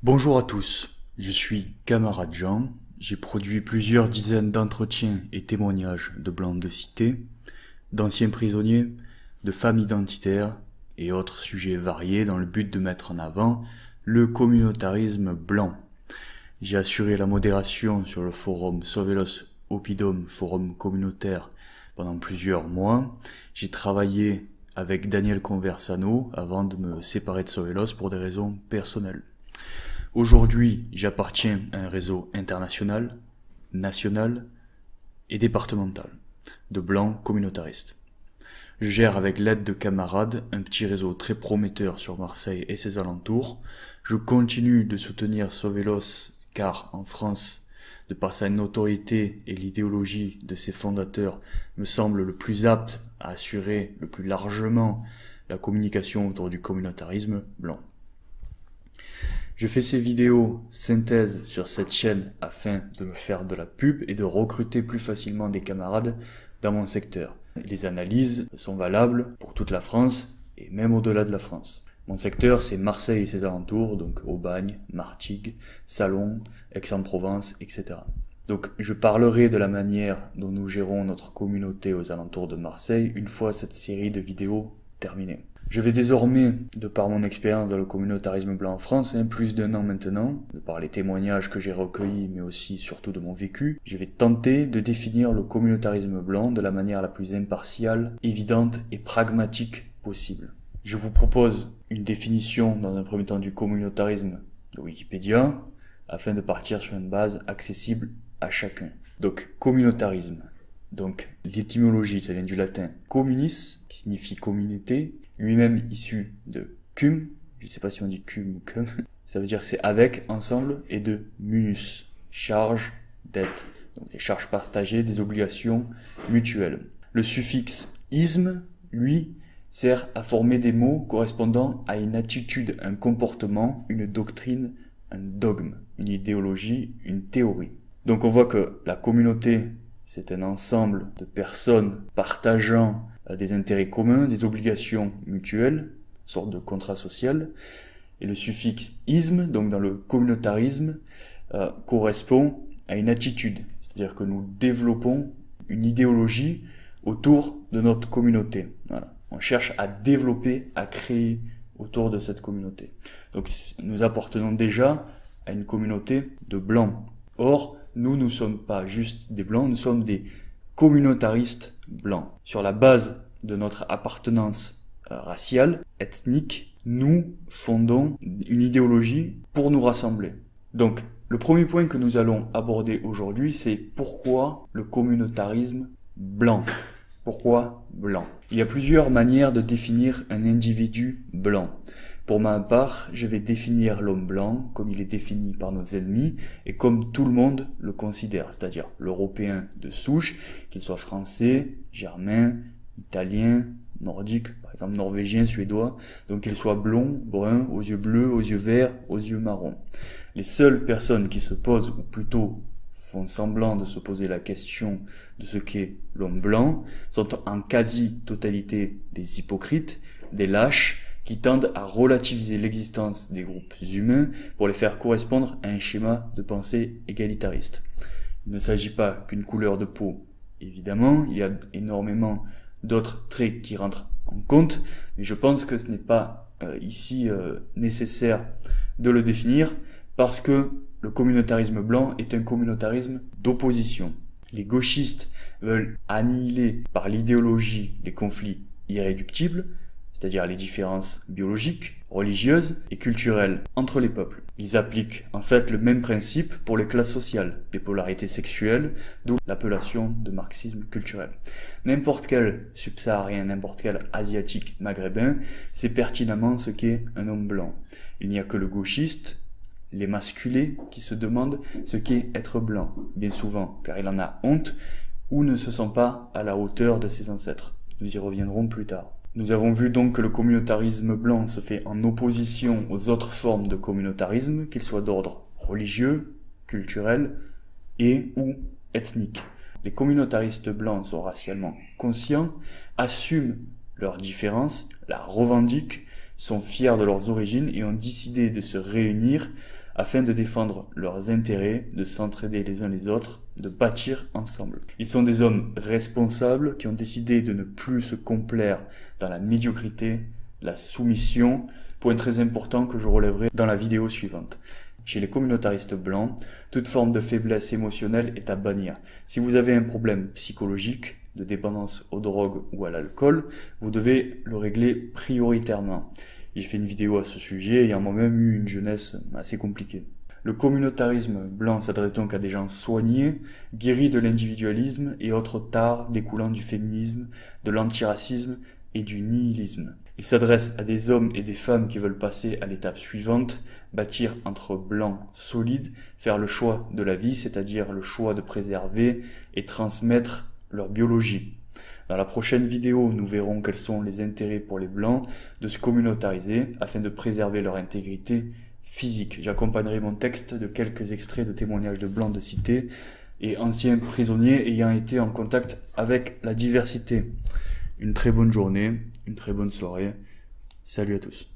Bonjour à tous, je suis Camarade Jean, j'ai produit plusieurs dizaines d'entretiens et témoignages de blancs de cité, d'anciens prisonniers, de femmes identitaires et autres sujets variés dans le but de mettre en avant le communautarisme blanc. J'ai assuré la modération sur le forum Sovelos Oppidum, forum communautaire, pendant plusieurs mois. J'ai travaillé avec Daniel Conversano avant de me séparer de Sovelos pour des raisons personnelles. Aujourd'hui, j'appartiens à un réseau international, national et départemental de blancs communautaristes. Je gère avec l'aide de camarades un petit réseau très prometteur sur Marseille et ses alentours. Je continue de soutenir Sovelos car en France, de par sa notoriété et l'idéologie de ses fondateurs, me semble le plus apte à assurer le plus largement la communication autour du communautarisme blanc. Je fais ces vidéos synthèse sur cette chaîne afin de me faire de la pub et de recruter plus facilement des camarades dans mon secteur. Les analyses sont valables pour toute la France et même au-delà de la France. Mon secteur, c'est Marseille et ses alentours, donc Aubagne, Martigues, Salon, Aix-en-Provence, etc. Donc je parlerai de la manière dont nous gérons notre communauté aux alentours de Marseille une fois cette série de vidéos terminée. Je vais désormais, de par mon expérience dans le communautarisme blanc en France, plus d'1 an maintenant, de par les témoignages que j'ai recueillis, mais aussi surtout de mon vécu, je vais tenter de définir le communautarisme blanc de la manière la plus impartiale, évidente et pragmatique possible. Je vous propose une définition dans un premier temps du communautarisme de Wikipédia, afin de partir sur une base accessible à chacun. Donc, communautarisme. Donc, l'étymologie, ça vient du latin communis, qui signifie communauté, lui-même issu de cum, je ne sais pas si on dit cum ou cum, ça veut dire que c'est avec, ensemble, et de munus, charge, dette, donc des charges partagées, des obligations mutuelles. Le suffixe isme, lui, sert à former des mots correspondant à une attitude, un comportement, une doctrine, un dogme, une idéologie, une théorie. Donc on voit que la communauté, c'est un ensemble de personnes partageant des intérêts communs, des obligations mutuelles, sorte de contrat social. Et le suffixe isme, donc dans le communautarisme, correspond à une attitude. C'est-à-dire que nous développons une idéologie autour de notre communauté. Voilà. On cherche à développer, à créer autour de cette communauté. Donc nous appartenons déjà à une communauté de blancs. Or, nous ne sommes pas juste des blancs, nous sommes des communautaristes blancs. Sur la base de notre appartenance raciale, ethnique, nous fondons une idéologie pour nous rassembler. Donc, le premier point que nous allons aborder aujourd'hui, c'est pourquoi le communautarisme blanc. Pourquoi blanc? Il y a plusieurs manières de définir un individu blanc. Pour ma part, je vais définir l'homme blanc comme il est défini par nos ennemis et comme tout le monde le considère, c'est-à-dire l'Européen de souche, qu'il soit français, germain, italien, nordique, par exemple norvégien, suédois, donc qu'il soit blond, brun, aux yeux bleus, aux yeux verts, aux yeux marrons. Les seules personnes qui se posent, ou plutôt font semblant de se poser la question de ce qu'est l'homme blanc, sont en quasi-totalité des hypocrites, des lâches, qui tendent à relativiser l'existence des groupes humains pour les faire correspondre à un schéma de pensée égalitariste. Il ne s'agit pas qu'une couleur de peau, évidemment, il y a énormément d'autres traits qui rentrent en compte, mais je pense que ce n'est pas ici nécessaire de le définir, parce que le communautarisme blanc est un communautarisme d'opposition. Les gauchistes veulent annihiler par l'idéologie les conflits irréductibles, c'est-à-dire les différences biologiques, religieuses et culturelles entre les peuples. Ils appliquent en fait le même principe pour les classes sociales, les polarités sexuelles, d'où l'appellation de marxisme culturel. N'importe quel subsaharien, n'importe quel asiatique maghrébin sait pertinemment ce qu'est un homme blanc. Il n'y a que le gauchiste, les masculés, qui se demandent ce qu'est être blanc, bien souvent, car il en a honte ou ne se sent pas à la hauteur de ses ancêtres. Nous y reviendrons plus tard. Nous avons vu donc que le communautarisme blanc se fait en opposition aux autres formes de communautarisme, qu'ils soient d'ordre religieux, culturel et ou ethnique. Les communautaristes blancs sont racialement conscients, assument leurs différences, la revendiquent, sont fiers de leurs origines et ont décidé de se réunir afin de défendre leurs intérêts, de s'entraider les uns les autres, de bâtir ensemble. Ils sont des hommes responsables qui ont décidé de ne plus se complaire dans la médiocrité, la soumission, point très important que je relèverai dans la vidéo suivante. Chez les communautaristes blancs, toute forme de faiblesse émotionnelle est à bannir. Si vous avez un problème psychologique, de dépendance aux drogues ou à l'alcool, vous devez le régler prioritairement. J'ai fait une vidéo à ce sujet ayant moi-même eu une jeunesse assez compliquée. Le communautarisme blanc s'adresse donc à des gens soignés, guéris de l'individualisme et autres tares découlant du féminisme, de l'antiracisme et du nihilisme. Il s'adresse à des hommes et des femmes qui veulent passer à l'étape suivante, bâtir entre blancs solides, faire le choix de la vie, c'est-à-dire le choix de préserver et transmettre leur biologie. Dans la prochaine vidéo, nous verrons quels sont les intérêts pour les blancs de se communautariser afin de préserver leur intégrité physique. J'accompagnerai mon texte de quelques extraits de témoignages de blancs de cité et anciens prisonniers ayant été en contact avec la diversité. Une très bonne journée, une très bonne soirée. Salut à tous.